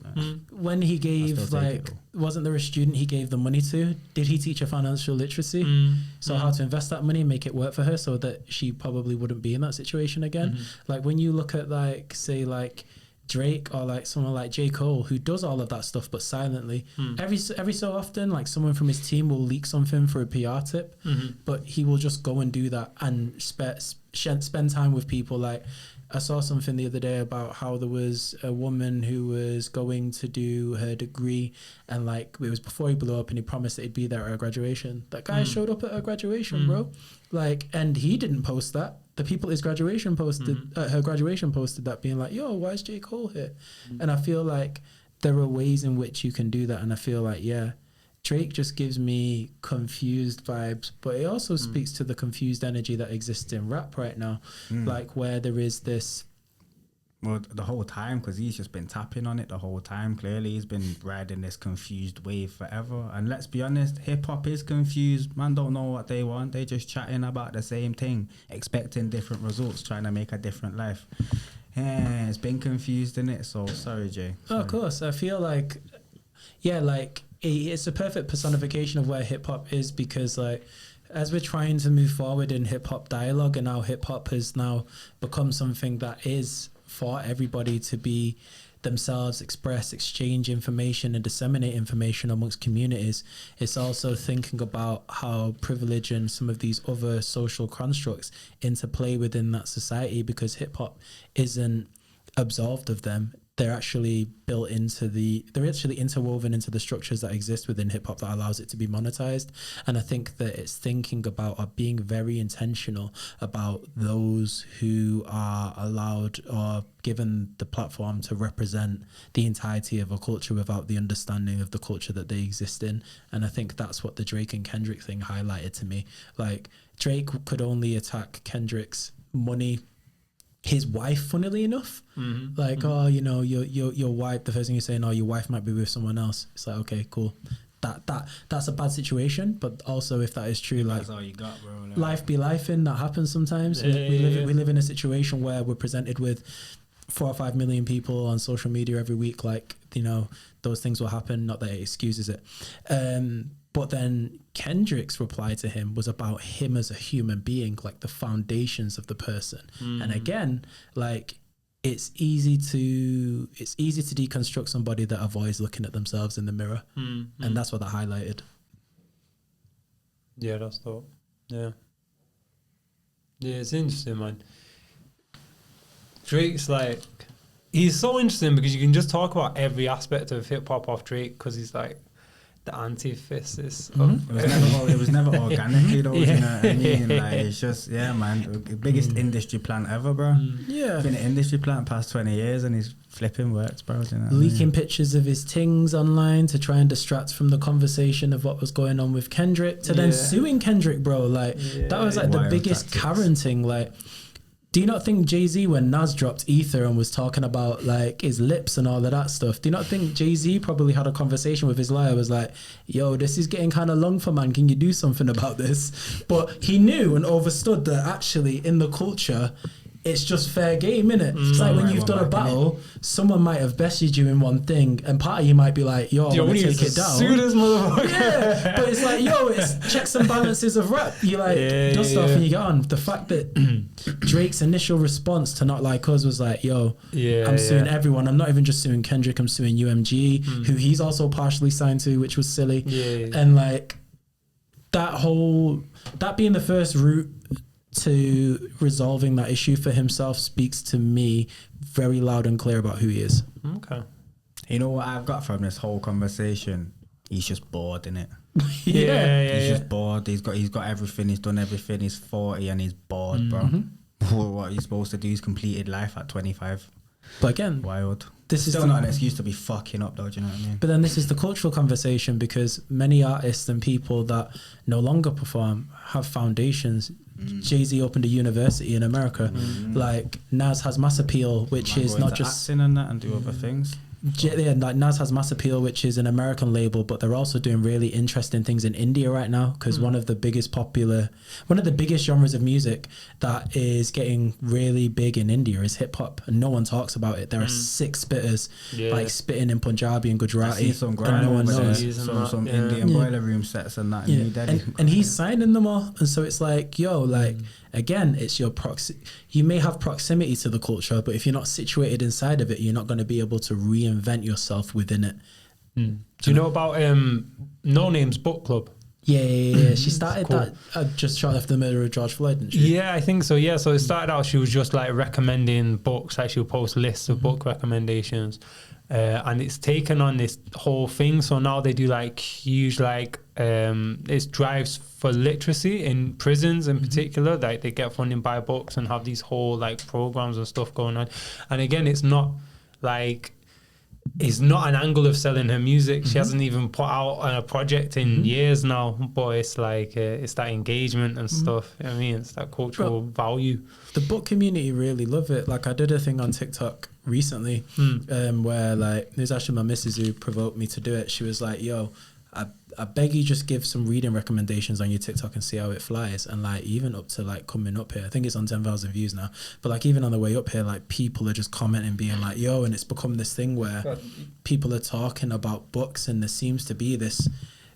when he gave like, wasn't there a student he gave the money to? Did he teach her financial literacy? So how to invest that money, make it work for her so that she probably wouldn't be in that situation again. Like when you look at like, say like Drake or like someone like J. Cole who does all of that stuff but silently, every so often like someone from his team will leak something for a PR tip, but he will just go and do that and spend time with people. Like I saw something the other day about how there was a woman who was going to do her degree, and like it was before he blew up, and he promised that he'd be there at her graduation. That guy showed up at her graduation, bro. Like, and he didn't post that. The people at his graduation her graduation posted that, being like, yo, why is J. Cole here? And I feel like there are ways in which you can do that. And I feel like, Drake just gives me confused vibes, but it also speaks to the confused energy that exists in rap right now. Like where there is this... Well, the whole time, because he's just been tapping on it the whole time. Clearly, he's been riding this confused wave forever. And let's be honest, hip-hop is confused. Man don't know what they want. They just chatting about the same thing, expecting different results, trying to make a different life. Yeah, it's been confused, innit? So, sorry, Jay. Oh, of course. I feel like, it's a perfect personification of where hip-hop is, because, like, as we're trying to move forward in hip-hop dialogue, and now hip-hop has now become something that is for everybody to be themselves express, exchange information, and disseminate information amongst communities. It's also thinking about how privilege and some of these other social constructs interplay within that society, because hip hop isn't absolved of them. They're actually they're actually interwoven into the structures that exist within hip hop that allows it to be monetized. And I think that it's thinking about or being very intentional about those who are allowed or given the platform to represent the entirety of a culture without the understanding of the culture that they exist in. And I think that's what the Drake and Kendrick thing highlighted to me. Like, Drake could only attack Kendrick's money, his wife, funnily enough. Oh, you know, your wife, the first thing you're saying, oh, your wife might be with someone else. It's like, okay, cool. That's a bad situation, but also if that is true, like, that's all you got, bro. Like, life be life in, that happens sometimes. We live in a situation where we're presented with 4 or 5 million people on social media every week. Like, you know, those things will happen, not that it excuses it. But then Kendrick's reply to him was about him as a human being, like the foundations of the person. And again, like, it's easy to deconstruct somebody that avoids looking at themselves in the mirror. And that's what that highlighted. Yeah, that's dope. Yeah, it's interesting, man. Drake's like, he's so interesting because you can just talk about every aspect of hip hop off Drake, because he's like the antithesis of it was never organically though. You know what I mean? Like, it's just, yeah, man, the biggest industry plant ever, bro. Yeah, been an industry plant past 20 years and he's flipping works, bro. You know leaking pictures of his tings online to try and distract from the conversation of what was going on with Kendrick, to then suing Kendrick, bro. Like, that was like the biggest Karen thing. Like, do you not think Jay-Z, when Nas dropped Ether and was talking about like his lips and all of that stuff, do you not think Jay-Z probably had a conversation with his lawyer, was like, yo, this is getting kind of long for man, can you do something about this? But he knew and understood that actually in the culture, it's just fair game, innit? It's like when you've done a battle, someone might have bested you in one thing, and part of you might be like, yo, I want to take it down. Yeah, but it's like, yo, it's checks and balances of rap. You like dust off and you get on. The fact that Drake's initial response to Not Like Us was like, yo, I'm suing everyone. I'm not even just suing Kendrick, I'm suing UMG, who he's also partially signed to, which was silly. And like, that being the first route to resolving that issue for himself speaks to me very loud and clear about who he is. Okay. You know what I've got from this whole conversation? He's just bored, innit? He's just bored. He's got everything. He's done everything. He's 40 and he's bored, bro. What he's supposed to do is completed life at 25. But again, wild. This is still not an excuse to be fucking up, though. Do you know what I mean? But then this is the cultural conversation, because many artists and people that no longer perform have foundations. Jay-Z opened a university in America. Like, Nas has Mass Appeal, which is not just acting and that, and do other things. Like Nas has Mass Appeal, which is an American label, but they're also doing really interesting things in India right now, because one of the biggest genres of music that is getting really big in India is hip hop, and no one talks about it. There are 6 spitters like spitting in Punjabi and Gujarati, and no one knows. Some Indian boiler room sets and that in New Delhi. And he's signing them all, and so it's like, yo, like, again, it's your you may have proximity to the culture, but if you're not situated inside of it, you're not going to be able to reinvent yourself within it. Do you know about No Name's book club? Yeah. She started that just shortly after the murder of George Floyd, didn't she? Yeah, I think so. Yeah, so it started out, she was just like recommending books. Like, she would post lists of book recommendations, and it's taken on this whole thing. So now they do like huge it's drives for literacy in prisons in particular. Like, they get funding by books and have these whole like programs and stuff going on. And again, it's not an angle of selling her music. She hasn't even put out a project in years now, but it's like it's that engagement and stuff. You know what I mean, it's that cultural value. The book community really love it. Like, I did a thing on TikTok recently where like, there's actually my missus who provoked me to do it. She was like, yo, I beg you, just give some reading recommendations on your TikTok and see how it flies. And like, even up to like coming up here, I think it's on 10,000 views now, but like, even on the way up here, like, people are just commenting, being like, yo, and it's become this thing where people are talking about books, and there seems to be this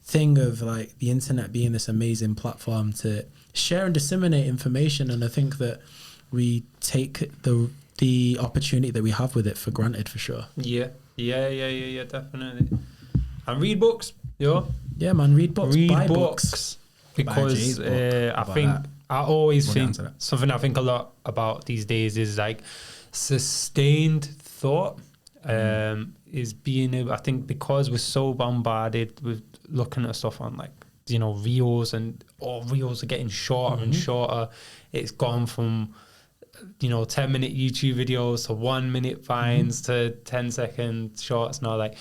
thing of like the internet being this amazing platform to share and disseminate information. And I think that we take the the opportunity that we have with it for granted, for sure. Yeah, definitely. And read books, yo. Yeah, man, read books. Buy books. Because I think I always think something I think a lot about these days is like sustained thought. Is being able, I think, because we're so bombarded with looking at stuff on like, you know, reels, and all reels are getting shorter and shorter. It's gone from, you know, 10-minute YouTube videos to 1 minute vines to 10-second shorts now. Like,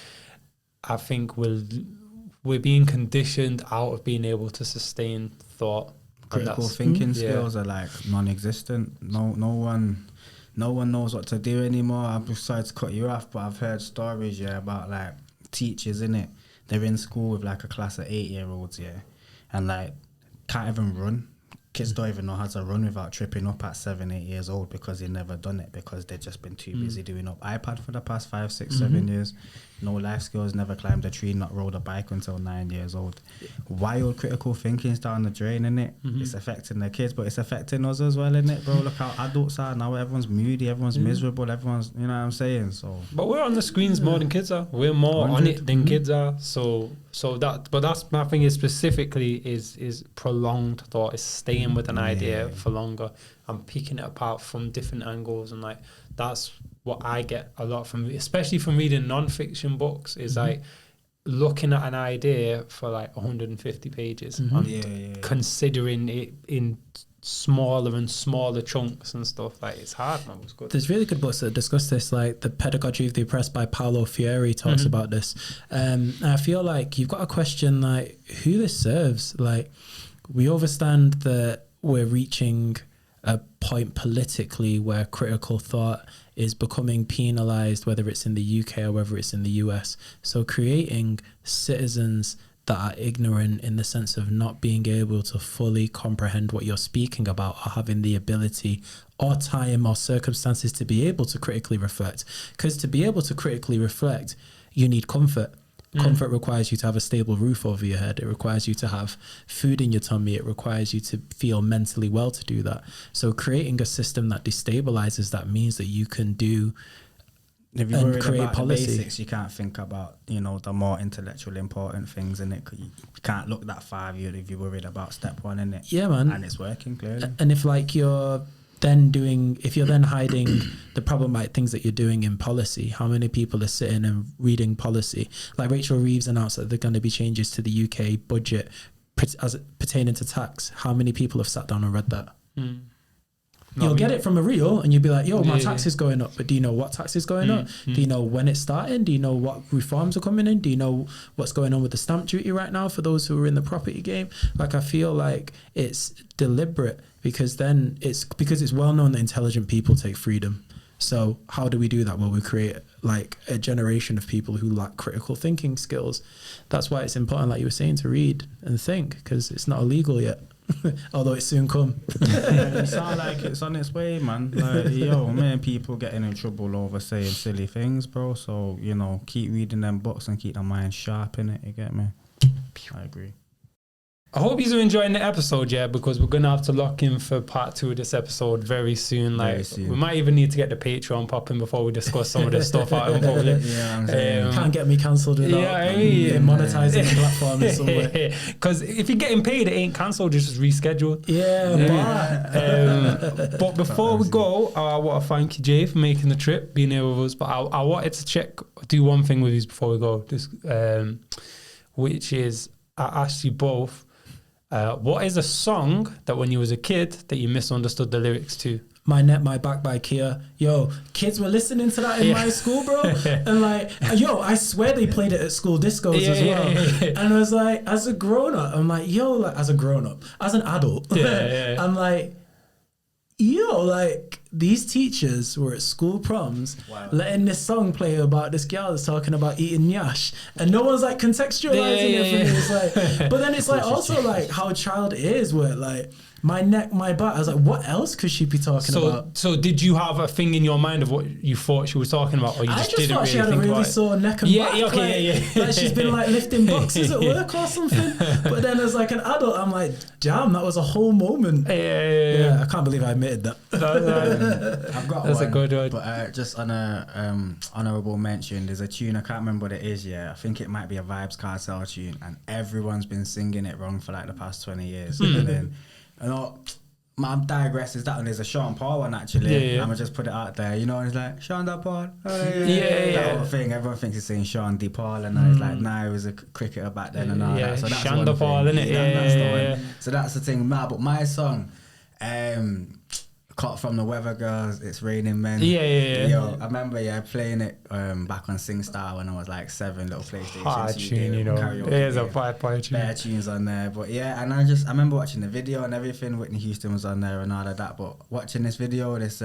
I think we're being conditioned out of being able to sustain thought. Critical thinking skills are like non-existent. No one knows what to do anymore. I'm sorry to cut you off, but I've heard stories about like teachers, innit? They're in school with like a class of 8-year-olds, and like can't even run. Kids don't even know how to run without tripping up at 7-8 years old because they've never done it, because they've just been too busy doing up iPad for the past 5, 6, 7 years. No life skills, never climbed a tree, not rode a bike until 9 years old. Wild critical thinking's down the drain, innit? It's affecting the kids, but it's affecting us as well, innit, bro? Look how adults are now. Everyone's moody, everyone's miserable, everyone's, you know what I'm saying? So, but we're on the screens more than kids are. We're more 100. On it than kids are. So that's my thing is specifically is prolonged thought, is staying with an idea for longer and picking it apart from different angles, and like that's what I get a lot from, especially from reading non-fiction books, is like looking at an idea for like 150 pages and considering it in smaller and smaller chunks and stuff. Like, it's hard, man. It's good. There's really good books that discuss this, like The Pedagogy of the Oppressed by Paulo Freire talks about this. I feel like you've got to question like who this serves. Like, we understand that we're reaching a point politically where critical thought is becoming penalized, whether it's in the UK or whether it's in the US. So creating citizens that are ignorant in the sense of not being able to fully comprehend what you're speaking about, or having the ability or time or circumstances to be able to critically reflect. Because to be able to critically reflect, you need comfort. Comfort requires you to have a stable roof over your head. It requires you to have food in your tummy. It requires you to feel mentally well to do that. So creating a system that destabilizes that means that you can do if you and create about policy. The basics, you can't think about, you know, the more intellectual important things, and you can't look that far if you're worried about step one, innit? Yeah, man. And it's working clearly. And if like you're then hiding the problematic things that you're doing in policy, how many people are sitting and reading policy? Like Rachel Reeves announced that there are going to be changes to the UK budget as pertaining to tax. How many people have sat down and read that? You'll get it from a reel and you'll be like, yo, my tax is going up. But do you know what tax is going up? Do you know when it's starting? Do you know what reforms are coming in? Do you know what's going on with the stamp duty right now for those who are in the property game? Like, I feel like it's deliberate, because it's well known that intelligent people take freedom. So how do we do that? Well, we create like a generation of people who lack critical thinking skills. That's why it's important, like you were saying, to read and think, because it's not illegal yet. Although it soon come. It sounds like it's on its way, man. Like, yo, man, people getting in trouble over saying silly things, bro. So, you know, keep reading them books and keep their mind sharp in it. You get me? I agree. I hope you're enjoying the episode, because we're going to have to lock in for part 2 of this episode very soon. We might even need to get the Patreon popping before we discuss some of this stuff out in public. Can't get me cancelled without monetizing the platform in some way. Because if you're getting paid, it ain't cancelled, it's just rescheduled. But before we go, I want to thank you, Jay, for making the trip, being here with us. But I wanted to do one thing with you before we go, which is I asked you both, what is a song that when you was a kid that you misunderstood the lyrics to? My Neck, My Back by Kia. Yo, kids were listening to that in my school, bro. And like, yo, I swear they played it at school discos as well. And I was like, as a grown-up, I'm like, yo, like, as an adult, I'm like, yo, like, these teachers were at school proms letting this song play about this girl that's talking about eating nyash, and no one's like contextualizing it for me. It's like, but then it's like also like how a child is, where like my neck, my back. I was like, what else could she be talking about? So did you have a thing in your mind of what you thought she was talking about, or you just didn't really think about it? I just thought she had a really sore neck and back. Like she's been like lifting boxes at work or something. But then as like an adult, I'm like, damn, that was a whole moment. Yeah, I can't believe I admitted that. I've got That's one. a good one. But just on a honourable mention, there's a tune, I can't remember what it is, I think it might be a Vibes Cartel tune, and everyone's been singing it wrong for like the past 20 years. And then, I'm digressing, that one is a Sean Paul one actually. I'm gonna just put it out there, you know, and it's like Sean Da Paul. That whole thing, everyone thinks he's saying Sean D Paul, and it's like, nah, he was a cricketer back then and all that. So that's Sean Da Paul, innit? That's the one. So that's the thing. But my song, cut from the Weather Girls, It's Raining Men. Yo, I remember playing it back on SingStar when I was like 7, little PlayStation. Hard tune, you know. There's a 5-point tune. Bare tunes on there. But and I remember watching the video and everything. Whitney Houston was on there and all of that. But watching this video, this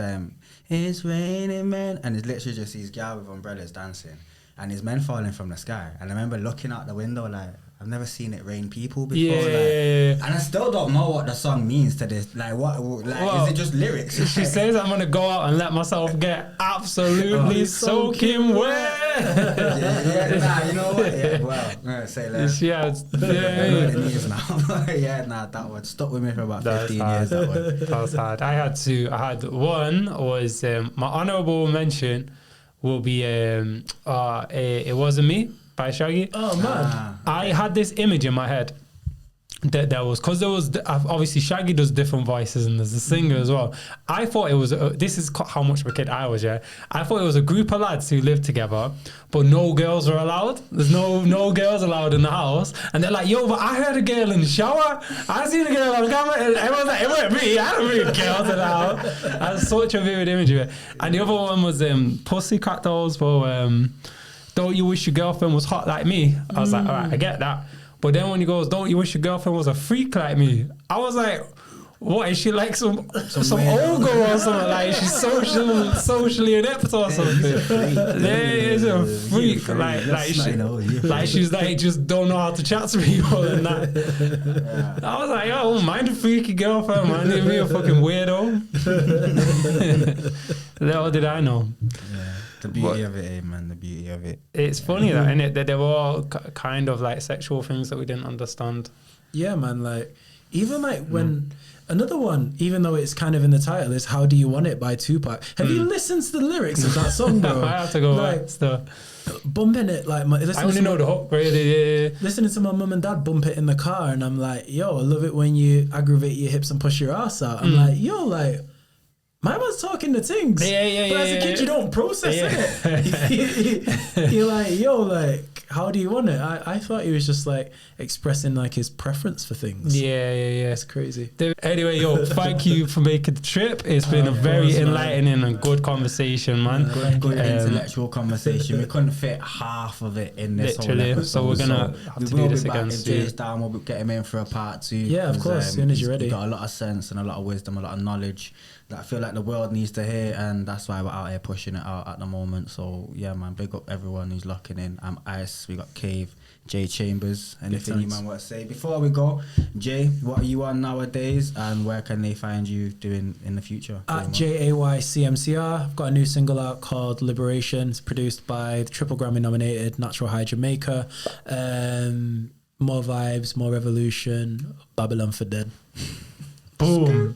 It's Raining Men, and it's literally just these guys with umbrellas dancing, and these men falling from the sky. And I remember looking out the window like, I've never seen it rain people before. And I still don't know what the song means to this. Like, is it just lyrics? She says, I'm going to go out and let myself get absolutely soaking wet. You know what? Say less. That one stuck with me for about 15 years. That one. That was hard. I had one was, my honourable mention will be, It Wasn't Me by Shaggy. Oh man, I had this image in my head that there was, because there was obviously Shaggy does different voices and there's a singer as well. I thought it was this is how much of a kid I was. I thought it was a group of lads who lived together, but no girls were allowed. There's no girls allowed in the house, and they're like, yo, but I heard a girl in the shower. I seen a girl on camera, and everyone's like, it wasn't me. I don't bring girls in the house. That's such a vivid image of it. And the other one was Pussycat Dolls for Don't You Wish Your Girlfriend Was Hot Like Me. I was like, all right, I get that. But then when he goes, Don't You Wish Your Girlfriend Was a Freak Like Me, I was like, what, is she like some old girl or something? Like, she's socially inept or something? Is a freak. Like she's like, just don't know how to chat to people and that. I was like, yo, mind a freaky girlfriend, man. Leave me a fucking weirdo. Little did I know. The beauty of it, man. The beauty of it. It's funny that, innit? That they were all kind of like sexual things that we didn't understand. Yeah, man. Like, even like when another one, even though it's kind of in the title, is "How Do You Want It" by Tupac. Have you listened to the lyrics of that song, bro? I have to go back stuff. Bumping it like I only know the hook, really. Listening to my mum and dad bump it in the car, and I'm like, yo, I love it when you aggravate your hips and push your ass out. I'm like, yo, like, my man's talking the things. But as a kid, you don't process it. You're like, yo, like, how do you want it? I thought he was just like expressing like his preference for things. Yeah. It's crazy. Anyway, yo, thank you for making the trip. It's been a very enlightening and good conversation, man. Good intellectual conversation. We couldn't fit half of it in this whole episode. So we're gonna have to do this again. If Jay's down, we'll get him in for a part 2. Yeah, of course. As soon as you're ready. He's got a lot of sense and a lot of wisdom, a lot of knowledge that I feel like the world needs to hear, and that's why we're out here pushing it out at the moment. So yeah, man, big up everyone who's locking in. I'm Ice, we got Cave, J.Chambers. Anything you man want to say before we go? Jay, what are you on nowadays, and where can they find you doing in the future? At JAYCMCR. I've got a new single out called Liberation. It's produced by the Triple Grammy nominated Natural High Jamaica. More vibes, more revolution. Babylon for Dead. Boom.